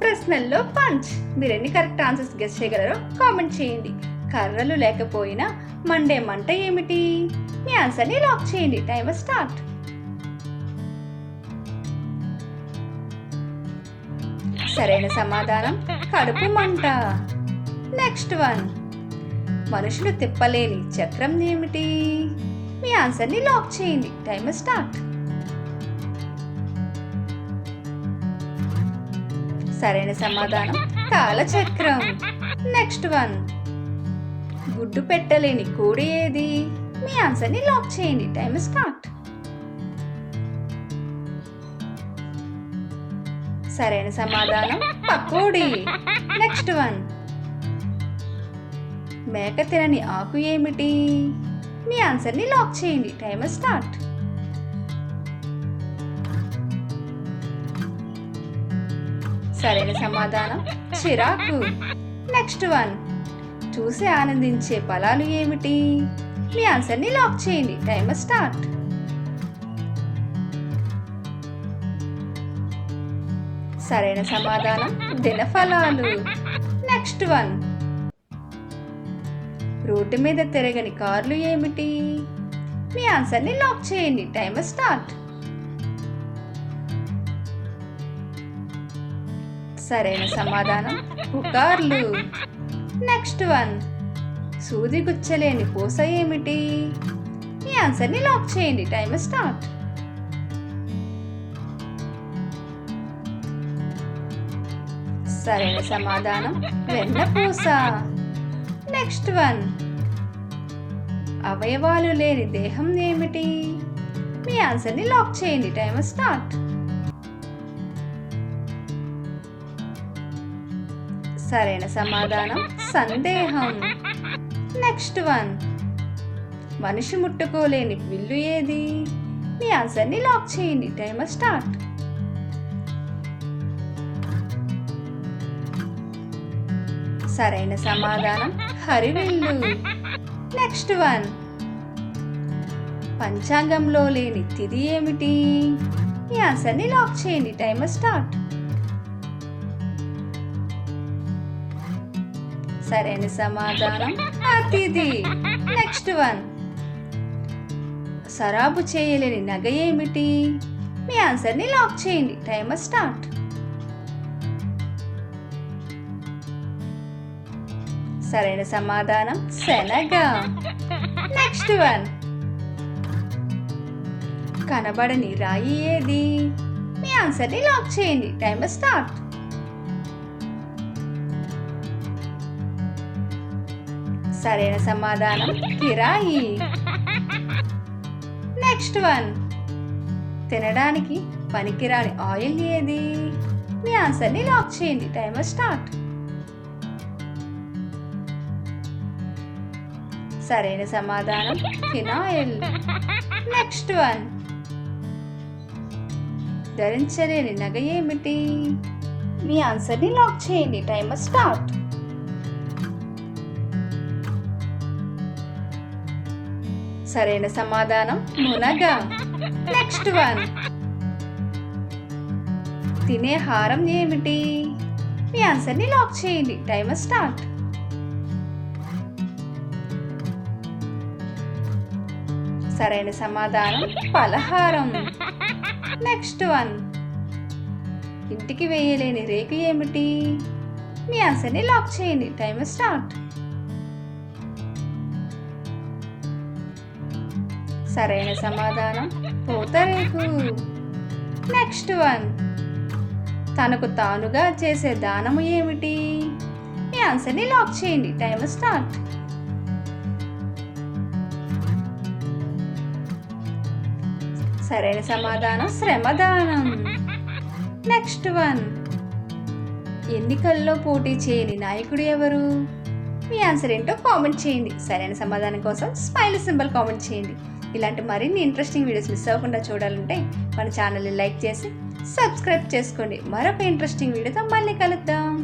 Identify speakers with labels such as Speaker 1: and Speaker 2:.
Speaker 1: ప్రశ్నల్లో punch. మీరు ఎన్ని correct answers guess చేయగలరో కామెంట్ చేయండి. కర్రలు లేకపోయినా మండే మంట ఏమిటి? మీ ఆన్సర్ని లాక్ చేయండి. Timer start. సరైన సమాధానం కడుపు మంట. Next one. మనుషులు తిప్పలేని చక్రం ఏమిటి? మీ ఆన్సర్ని లాక్ చేయండి. Timer start. సరైన సమాధానం కాలచక్రం. Next one. గుడ్డు పెట్టలేని కోడి ఏది? మీ ఆన్సర్ని లాక్ చేయండి. Timer start. సరైన సమాధానం పకోడీ. Next one. మేక తినని ఆకు ఏమిటి? మీ ఆన్సర్ని లాక్ చేయండి. Timer start. సరైన సమాధానం చిరాకు. Next one. చూసి ఆనందించే ఫలాలు ఏమిటి? మీ ఆన్సర్ని లాక్ చేయండి. Timer start. సరైన సమాధానం దినఫలాలు. Next one. రోడ్డు మీద తిరగని కార్లు ఏమిటి? మీ ఆన్సర్ని లాక్ చేయండి. Timer start. సరైన సమాధానం పుకార్లు. Next one. సూది గుచ్చలేని పూస ఏమిటి? మీ ఆన్సర్ని లాక్ చేయండి. Timer start. సరైన సమాధానం వెన్నపూస. Next one. అవయవాలు లేని దేహం ఏమిటి? మీ ఆన్సర్ని లాక్ చేయండి. Timer start. సరైన సమాధానం సందేహం. Next one. మనిషి ముట్టుకోలేని విల్లు ఏది? మీ ఆన్సర్ని లాక్ చేయండి. Timer start. సరైన సమాధానం హరివిల్లు. Next one. పంచాంగంలో లేని తిథి ఏమిటి? మీ ఆన్సర్ని లాక్ చేయండి. Timer start. సరైన సమాధానం అతిథి. Next one. సరాబు చేయలేని నగ ఏమిటి? మీ ఆన్సర్ని లాక్ చేయండి. Timer start. సరైన సమాధానం శనగ. Next one. కనబడని రాయి ఏది? మీ ఆన్సర్ని లాక్ చేయండి. Timer start. సరైన సమాధానం కిరాయి. Next one. తినడానికి పనికిరాని ఆయిల్ ఏది? మీ ఆన్సర్ని లాక్ చేయండి. Timer start. సరైన సమాధానం ఫినాయిల్. Next one. ధరించలేని నగ ఏమిటి? మీ ఆన్సర్ని లాక్ చేయండి. Timer start. సరైన సమాధానం మునగ. Next one. తినే హారం ఏమిటి? మీ ఆన్సర్ని లాక్ చేయండి. Timer start. సరైన సమాధానం పలహారం. Next one. ఇంటికి వేయలేని రేకు ఏమిటి? మీ ఆన్సర్ని లాక్ చేయండి. Timer start. సరైన సమాధానం పూతరేకు. Next one. తనకు తానుగా చేసే దానము ఏమిటి? మీ ఆన్సర్ని లాక్ చేయండి. Timer start. సరైన సమాధానం శ్రమదానం. Next one. ఎన్నికల్లో పోటీ చేయని నాయకుడు ఎవరు? మీ ఆన్సర్ ఏంటో కామెంట్ చేయండి. సరైన సమాధానం కోసం స్మైల్ సింబల్ కామెంట్ చేయండి. ఇలాంటి మరిన్ని ఇంట్రెస్టింగ్ వీడియోస్ మిస్ అవ్వకుండా చూడాలంటే మన ఛానల్ని లైక్ చేసి సబ్స్క్రైబ్ చేసుకోండి. మరొక ఇంట్రెస్టింగ్ వీడియోతో మళ్ళీ కలుద్దాం.